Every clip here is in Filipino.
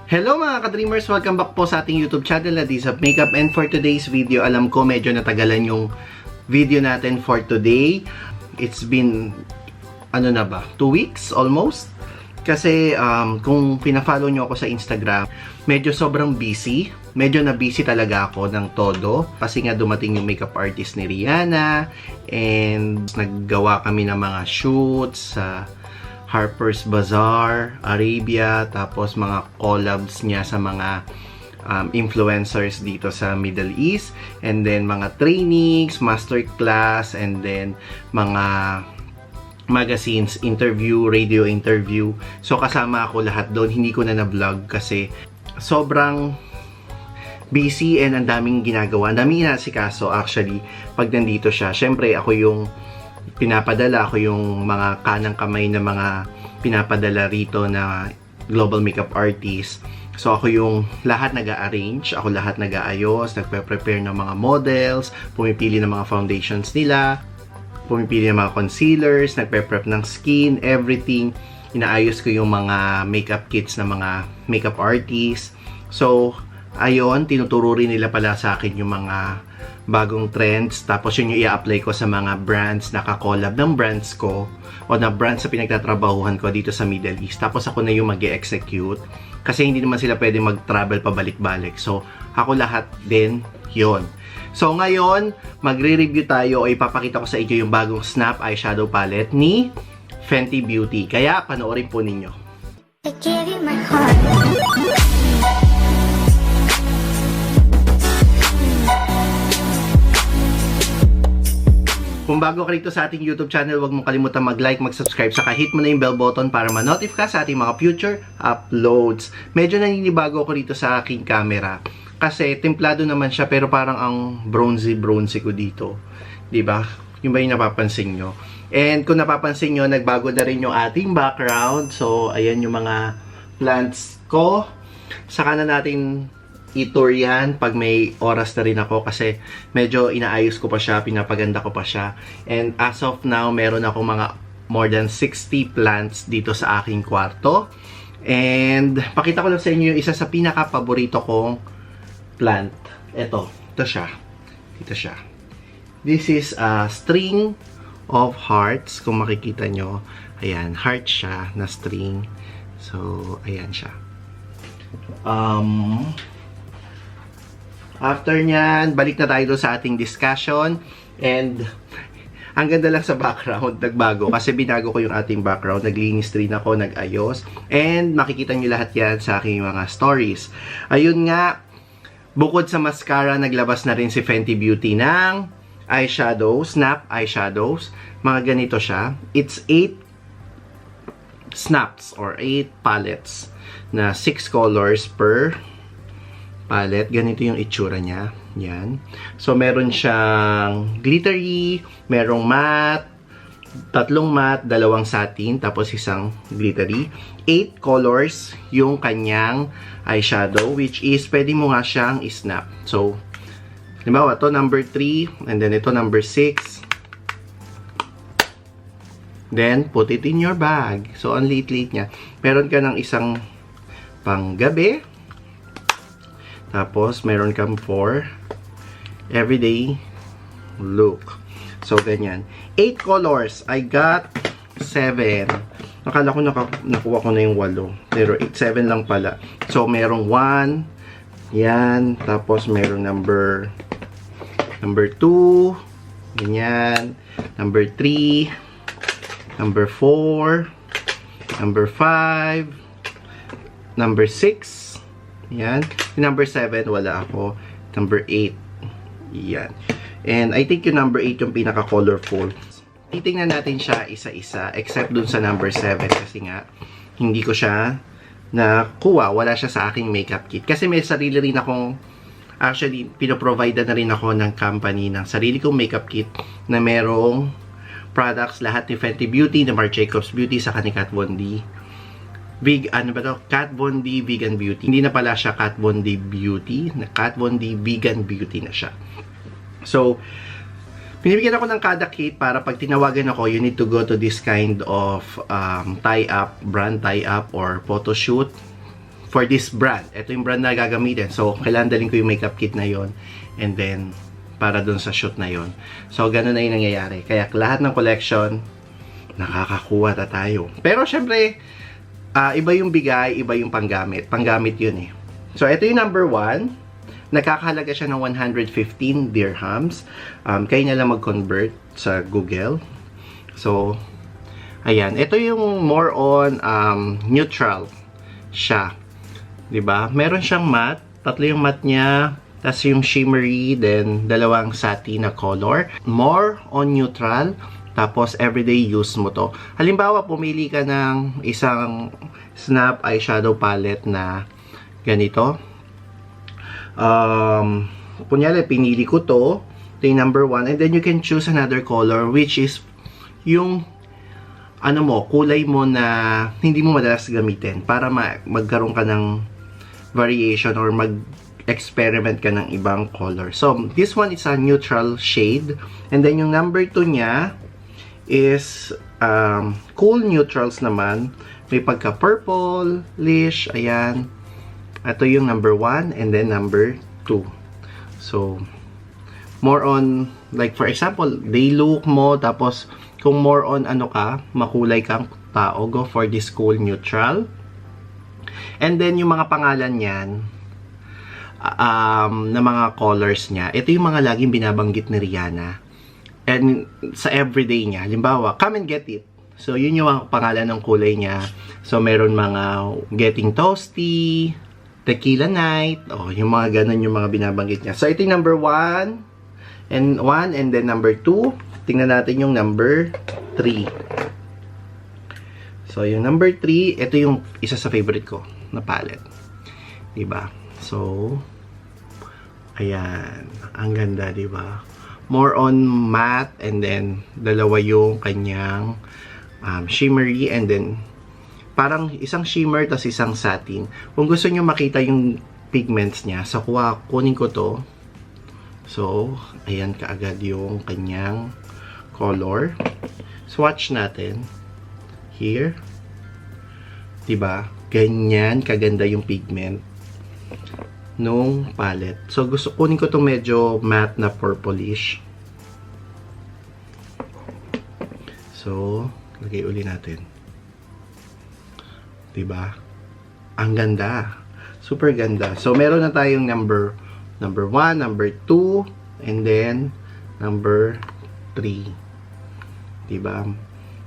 Hello mga ka-dreamers! Welcome back po sa ating YouTube channel na Dzapmakeup. And for today's video, alam ko medyo natagalan yung video natin for today. It's been, 2 weeks almost? Kasi kung pina-follow nyo ako sa Instagram, medyo sobrang busy. Medyo na-busy talaga ako ng todo. Kasi nga dumating yung makeup artist ni Rihanna. And naggawa kami ng mga shoots sa Harper's Bazaar, Arabia, tapos mga collabs niya sa mga influencers dito sa Middle East, and then mga trainings, masterclass, and then mga magazines, interview, radio interview. So kasama ako lahat doon. Hindi ko na na-vlog kasi sobrang busy and ang daming ginagawa. Ang daming inasikaso actually pag nandito siya. Syempre ako yung pinapadala, ako yung mga kanang kamay na mga pinapadala rito na global makeup artist. So ako yung lahat nag-a-arrange, ako lahat nag-aayos, nagpe-prepare ng mga models, pumipili ng mga foundations nila, pumipili ng mga concealers, nagpe-prep ng skin, everything. Inaayos ko yung mga makeup kits ng mga makeup artists. So ayun, tinuturo rin nila pala sa akin yung mga bagong trends, tapos yun yung i-apply ko sa mga brands na kakolab ng brands ko o na brands sa pinagtatrabahuhan ko dito sa Middle East. Tapos ako na yung mag-execute kasi hindi naman sila pwede mag-travel pabalik-balik. So ako lahat din yun. So ngayon, magre-review tayo o ipapakita ko sa inyo yung bagong Snap Eyeshadow Palette ni Fenty Beauty. Kaya panoorin po ninyo. I gave you my heart. Kung bago ka rito sa ating YouTube channel, huwag mong kalimutan mag-like, mag-subscribe, saka hit mo na yung bell button para ma-notify ka sa ating mga future uploads. Medyo naninibago ako rito sa aking camera kasi templado naman siya pero parang ang bronzy ko dito. 'Di ba? Yung ba yung napapansin nyo? And kung napapansin nyo, nagbago na rin yung ating background. So, ayan yung mga plants ko. Saka na natin i-tour yan pag may oras na rin ako kasi medyo inaayos ko pa siya, pinapaganda ko pa siya. And as of now, meron ako mga more than 60 plants dito sa aking kwarto. And pakita ko lang sa inyo yung isa sa pinaka-paborito kong plant. Ito siya. Ito siya. This is a string of hearts. Kung makikita nyo, ayan, heart siya na string. So, ayan siya. After nyan, balik na tayo doon sa ating discussion. And ang ganda lang sa background, nagbago. Kasi binago ko yung ating background. Naglinis rin ako, nag-ayos. And makikita nyo lahat yan sa aking mga stories. Ayun nga, bukod sa mascara, naglabas na rin si Fenty Beauty ng eyeshadows, Snap Eyeshadows. Mga ganito siya. It's 8 snaps or 8 palettes na 6 colors per palette. Ganito yung itsura niya. Yan. So, meron siyang glittery, merong matte, 3 matte, 2 satin, tapos isang glittery. 8 colors yung kanyang eyeshadow, which is, pwede mo nga siyang snap. So, halimbawa, ito number 3, and then ito number 6. Then, put it in your bag. So, ang liit-liit niya. Meron ka ng isang panggabi. Tapos, meron kang for everyday look. So, ganyan. 8 colors. I got 7. Nakala ko nakuha ko na yung 8. Pero 7 lang pala. So, merong 1. Yan. Tapos, merong number 2. Ganyan. Number 3. Number 4. Number 5. Number 6. Yan. Number 7, wala ako. Number 8. Yan. And I think yung number 8 yung pinaka-colorful. Titingnan natin siya isa-isa. Except dun sa number 7. Kasi nga, hindi ko siya nakuha. Wala siya sa aking makeup kit. Kasi may sarili rin akong, actually, pinoprovide na rin ako ng company ng sarili kong makeup kit na merong products lahat ni Fenty Beauty, ni Marc Jacobs Beauty, sa ni Kat Von D. Kat Von D Vegan Beauty. Hindi na pala siya Kat Von D Beauty. Kat Von D Vegan Beauty na siya. So, Binibigyan ako ng kada kit para pag tinawagan ako, you need to go to this kind of tie-up, brand tie-up or photo shoot. for this brand. Ito yung brand na gagamitin. So, kailangan dalhin ko yung makeup kit na yon. And then, para dun sa shoot na yon. So, ganun na yung nangyayari. Kaya lahat ng collection, nakakakuha na tayo. Pero, syempre, iba yung bigay, iba yung panggamit. Panggamit yun eh. So, ito yung number 1. Nakakahalaga siya ng 115 dirhams. Kaya na lang mag-convert sa Google. So, ayan. Ito yung more on neutral siya. 'Di ba? Meron siyang matte. 3 yung matte niya. Tapos yung shimmery. Then, 2 satin na color. More on neutral. Tapos, everyday use mo to. Halimbawa, pumili ka ng isang Snap eyeshadow palette na ganito. Kunyari, pinili ko to. Ito yung number 1. And then, you can choose another color which is yung kulay mo na hindi mo madalas gamitin para magkaroon ka ng variation or mag-experiment ka ng ibang color. So, this one is a neutral shade. And then, yung number 2 niya is cool neutrals naman. May pagka-purple-ish. Ayan. Ito yung number 1 and then number 2. So, more on, like for example, day look mo, tapos kung more on makulay kang tao, go for this cool neutral. And then, yung mga pangalan niyan, na mga colors niya, ito yung mga laging binabanggit ni Rihanna. And sa everyday niya, halimbawa, come and get it. So, yun yung pangalan ng kulay niya. So, meron mga getting toasty, tequila night, yung mga ganun yung mga binabanggit niya. So, ito yung number 1, and then number 2. Tingnan natin yung number 3. So, yung number 3, ito yung isa sa favorite ko na palette. Diba? So, ayan. Ang ganda, diba? More on matte, and then, 2 yung kanyang shimmery, and then, parang isang shimmer, tas isang satin. Kung gusto nyo makita yung pigments niya, so, kunin ko to. So, ayan kaagad yung kanyang color. Swatch natin. Here. Diba? Ganyan kaganda yung pigment nung palette. So, kunin ko itong medyo matte na purplish. So, lagay uli natin. Diba? Ang ganda. Super ganda. So, meron na tayong number 1, number 2, and then number 3. Diba?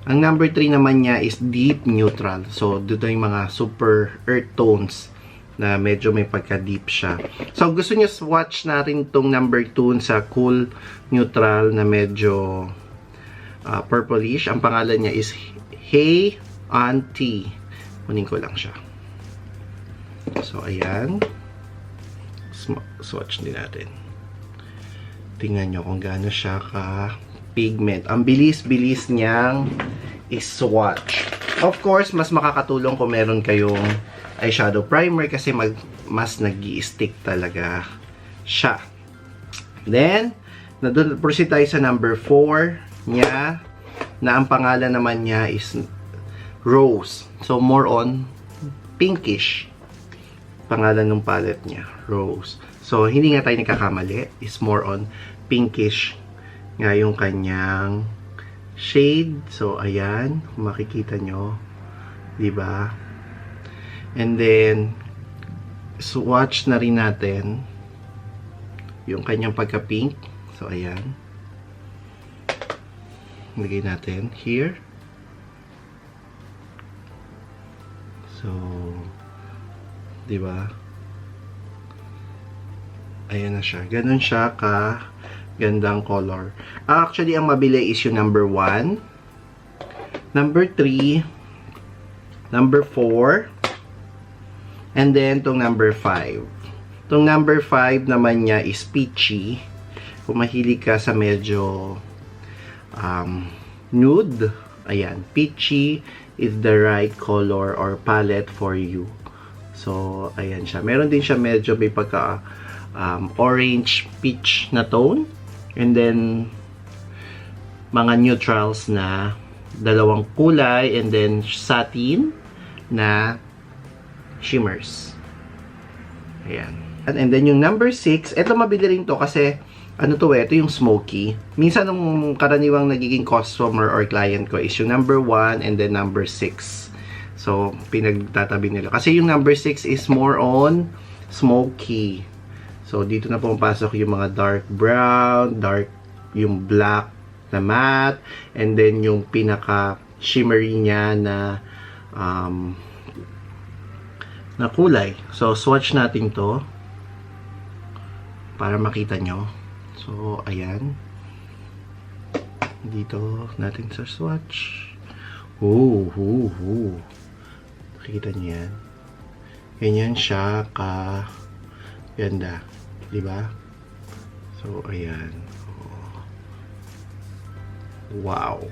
Ang number 3 naman niya is deep neutral. So, dito yung mga super earth tones na medyo may pagka-deep siya. So, gusto niyo swatch natin tong number 2 sa cool neutral na medyo purplish. Ang pangalan niya is Hey Auntie. Kunin ko lang siya. So, ayan. Swatch din natin. Tingnan nyo kung gaano siya ka-pigment. Ang bilis-bilis niyang i-swatch. Of course, mas makakatulong kung meron kayong eyeshadow primer kasi mas nag-i-stick talaga siya. Then, proceed tayo sa number 4 niya, na ang pangalan naman niya is Rose. So, more on pinkish. Pangalan ng palette niya, Rose. So, hindi nga tayo nagkakamali. It's more on pinkish nga yung kanyang shade. So, ayan. Kung makikita nyo. Diba? And then, swatch na rin natin yung kanyang pagka-pink. So, ayan. Lagay natin here. So, diba? Ayan na siya. Ganun siya ka gandang color. Actually, ang mabili is yung number 1, number 3, number 4, and then itong number 5. Itong number 5 naman niya is peachy. Kung mahilig ka sa medyo nude, ayan, peachy is the right color or palette for you. So, ayan siya. Meron din siya medyo may pagka orange peach na tone. And then, mga neutrals na 2 kulay. And then, satin na shimmers. Ayan. And then yung number 6, ito mabili rin to kasi ano to ito yung smoky. Minsan nung karaniwang nagiging customer or client ko is yung number 1 and then number 6. So, pinagtatabi nila. Kasi yung number 6 is more on smoky. So, dito na pumapasok yung mga dark brown, dark, yung black na matte, and then yung pinaka shimmery niya na na kulay. So, swatch natin to para makita nyo. So, ayan. Dito natin sa swatch. Nakikita nyo yan. Ganyan siya ka ganda. Diba? So, ayan. Wow.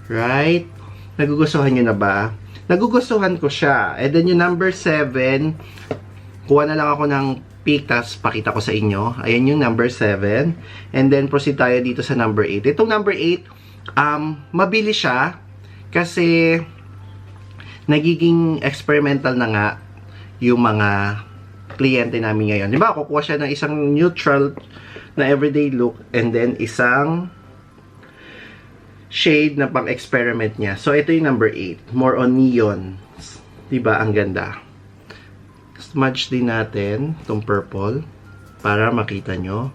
Right? Nagugustuhan nyo na ba? Nagugustuhan ko siya. And then yung number 7, kuha na lang ako ng pic, tapos pakita ko sa inyo. Ayan yung number 7. And then proceed tayo dito sa number 8. Itong number 8, mabili siya kasi nagiging experimental na nga yung mga kliyente namin ngayon. Diba? Kukuha siya ng isang neutral na everyday look and then isang shade na pang-experiment niya. So, ito yung number 8. More on neon. Diba? Ang ganda. Smudge din natin itong purple para makita nyo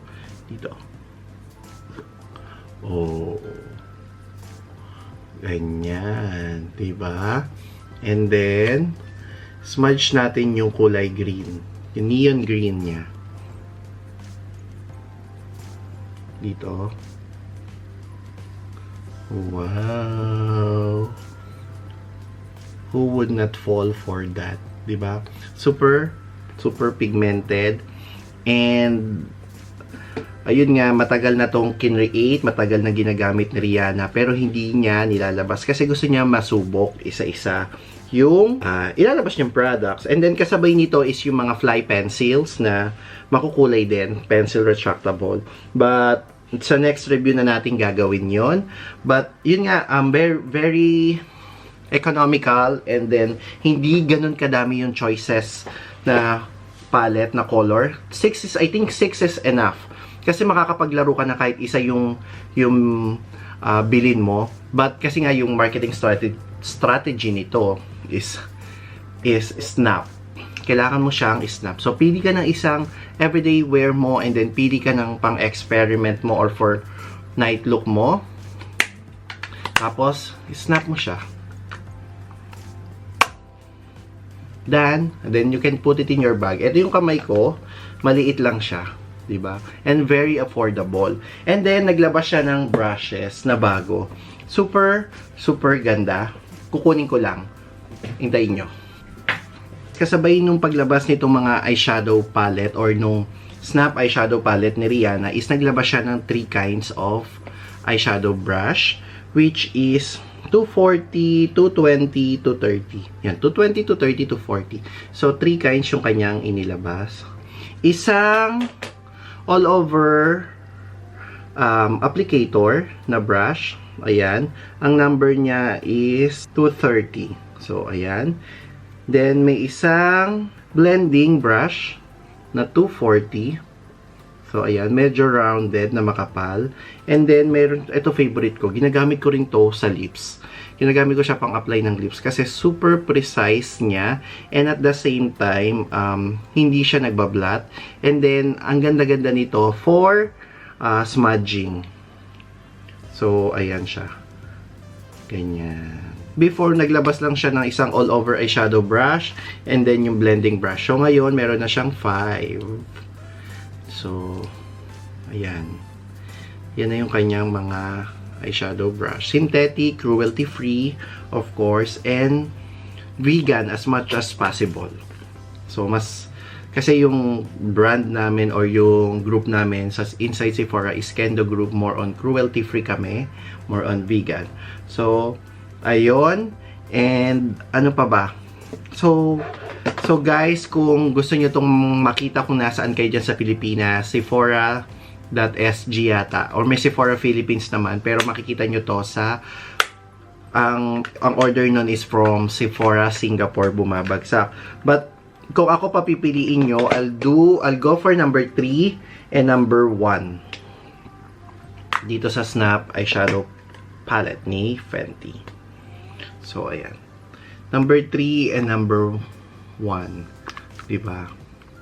dito. Oh. Ganyan. Diba? And then, smudge natin yung kulay green. Yung neon green niya. Dito. Wow. Who would not fall for that? Diba? Super pigmented. And ayun nga, matagal na tong kinreate, matagal na ginagamit ni Rihanna, pero hindi niya nilalabas kasi gusto niya masubok isa-isa yung ilalabas niyang products. And then kasabay nito is yung mga fly pencils na makukulay din, pencil retractable. But sa next review na natin gagawin yon. But yun nga, very, very economical, and then hindi ganun kadami yung choices na palette na color. I think 6 is enough. Kasi makakapaglaro ka na kahit isa yung bilin mo. But kasi nga yung marketing strategy nito is snap. Kailangan mo siyang snap. So, pili ka ng isang everyday wear mo, and then pili ka ng pang-experiment mo or for night look mo. Tapos, snap mo siya. And then you can put it in your bag. Ito yung kamay ko, maliit lang siya. Diba? And very affordable. And then, naglabas siya ng brushes na bago. Super ganda. Kukunin ko lang. Hintayin nyo. Kasabay nung paglabas nitong mga eyeshadow palette or nung Snap eyeshadow palette ni Rihanna is naglabas siya ng 3 kinds of eyeshadow brush, which is 240, 220, 230. Yan, 220, 230, 240. So, 3 kinds yung kanyang inilabas. Isang all-over applicator na brush. Ayan. Ang number niya is 230. So, ayan. Then, may isang blending brush na 240. So, ayan. Medyo rounded na makapal. And then, meron, ito favorite ko. Ginagamit ko rin to sa lips. Ginagamit ko siya pang apply ng lips kasi super precise niya. And at the same time, hindi siya nagbablat. And then, ang ganda-ganda nito for smudging. So, ayan siya. Ganyan. Before, naglabas lang siya ng isang all-over eyeshadow brush and then yung blending brush. So, ngayon, meron na siyang 5. So, ayan. Yan na yung kanyang mga eyeshadow brush. Synthetic, cruelty-free, of course, and vegan as much as possible. So, kasi yung brand namin or yung group namin sa inside Sephora is Kendo Group, more on cruelty-free kami, more on vegan. So, ayun. And, ano pa ba? So guys, kung gusto nyo itong makita kung nasaan kayo dyan sa Pilipinas, Sephora.sg yata. Or may Sephora Philippines naman. Pero makikita nyo to sa ang order nun is from Sephora Singapore, bumabagsak. But kung ako papipiliin nyo, I'll go for number 3 and number 1. Dito sa Snap Eyeshadow Palette ni Fenty. So, ayan. Number 3 and number 1. Diba?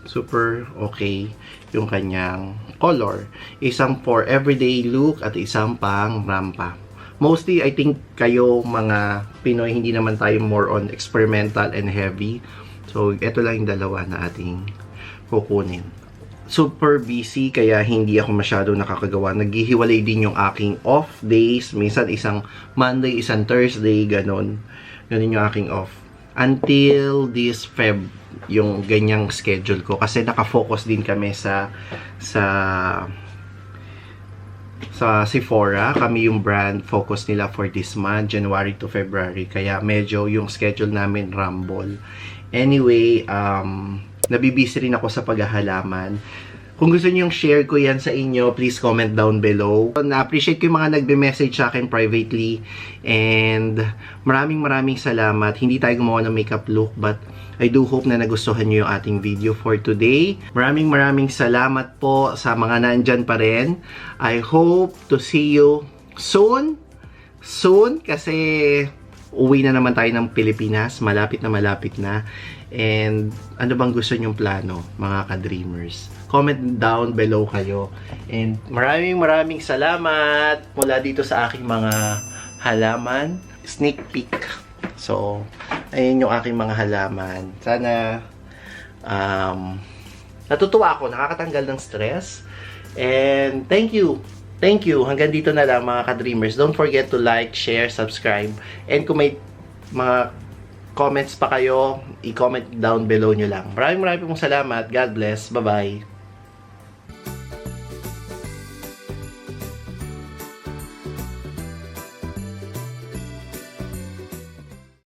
Super okay yung kanyang color. Isang for everyday look at isang pang rampa. Mostly, I think kayo mga Pinoy, hindi naman tayo more on experimental and heavy. So, ito lang yung dalawa na ating kukunin. Super busy, kaya hindi ako masyado nakakagawa. Naghihiwalay din yung aking off days. Minsan, isang Monday, isang Thursday, ganon. Ganon yung aking off. Until this Feb, yung ganyang schedule ko. Kasi nakafocus din kami sa Sephora. Kami yung brand focus nila for this month, January to February. Kaya medyo yung schedule namin rumble. Anyway, nabibisi rin ako sa paghahalaman. Kung gusto niyo share ko yan sa inyo, please comment down below. Na-appreciate ko yung mga nagbe-message sa akin privately. And maraming salamat. Hindi tayo gumawa ng makeup look, but I do hope na nagustuhan niyo yung ating video for today. Maraming salamat po sa mga nandyan pa rin. I hope to see you soon. Soon, kasi uwi na naman tayo ng Pilipinas. Malapit na. And ano bang gusto nyong plano, mga ka-dreamers? Comment down below kayo. And maraming salamat mula dito sa aking mga halaman. Sneak peek. So, ayun yung aking mga halaman. Sana natutuwa ako, nakakatanggal ng stress. And thank you. Hanggang dito na lang, mga ka-dreamers. Don't forget to like, share, subscribe. And kung may mga comments pa kayo, i-comment down below nyo lang. Maraming salamat. God bless. Bye-bye.